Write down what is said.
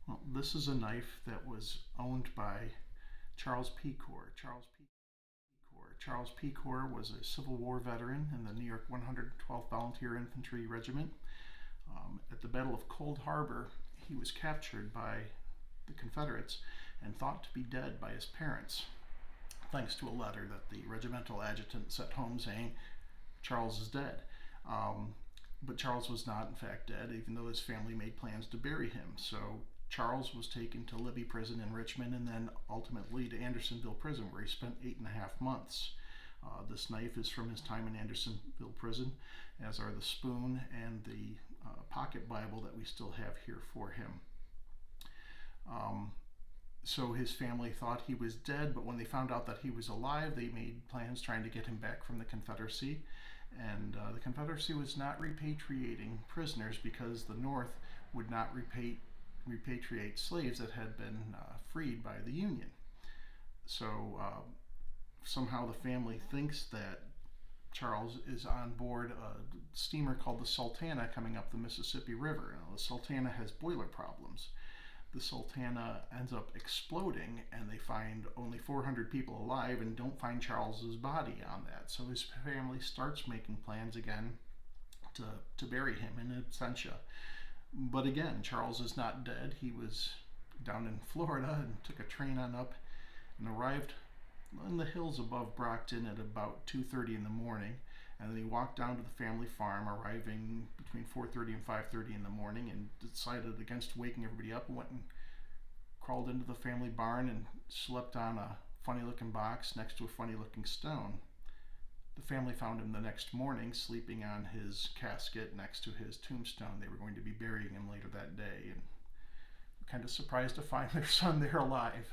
Well, this is a knife that was owned by Charles Pecor. Charles Pecor was a Civil War veteran in the New York 112th Volunteer Infantry Regiment. At the Battle of Cold Harbor, he was captured by the Confederates and thought to be dead by his parents, thanks to a letter that the regimental adjutant sent home saying, Charles is dead. But Charles was not, in fact, dead, even though his family made plans to bury him. So Charles was taken to Libby Prison in Richmond and then ultimately to Andersonville Prison, where he spent 8.5 months. This knife is from his time in Andersonville Prison, as are the spoon and the pocket Bible that we still have here for him. So his family thought he was dead, but when they found out that he was alive, they made plans trying to get him back from the Confederacy. And the Confederacy was not repatriating prisoners because the North would not repatriate slaves that had been freed by the Union. So somehow the family thinks that Charles is on board a steamer called the Sultana coming up the Mississippi River. Now, the Sultana has boiler problems. The Sultana ends up exploding, and they find only 400 people alive and don't find Charles's body on that. So his family starts making plans again to bury him in absentia. But again, Charles is not dead. He was down in Florida and took a train on up and arrived in the hills above Brockton at about 2:30 in the morning, and then he walked down to the family farm, arriving between 4:30 and 5:30 in the morning, and decided against waking everybody up and went and crawled into the family barn and slept on a funny looking box next to a funny looking stone. The family found him the next morning sleeping on his casket next to his tombstone. They were going to be burying him later that day, and were kind of surprised to find their son there alive.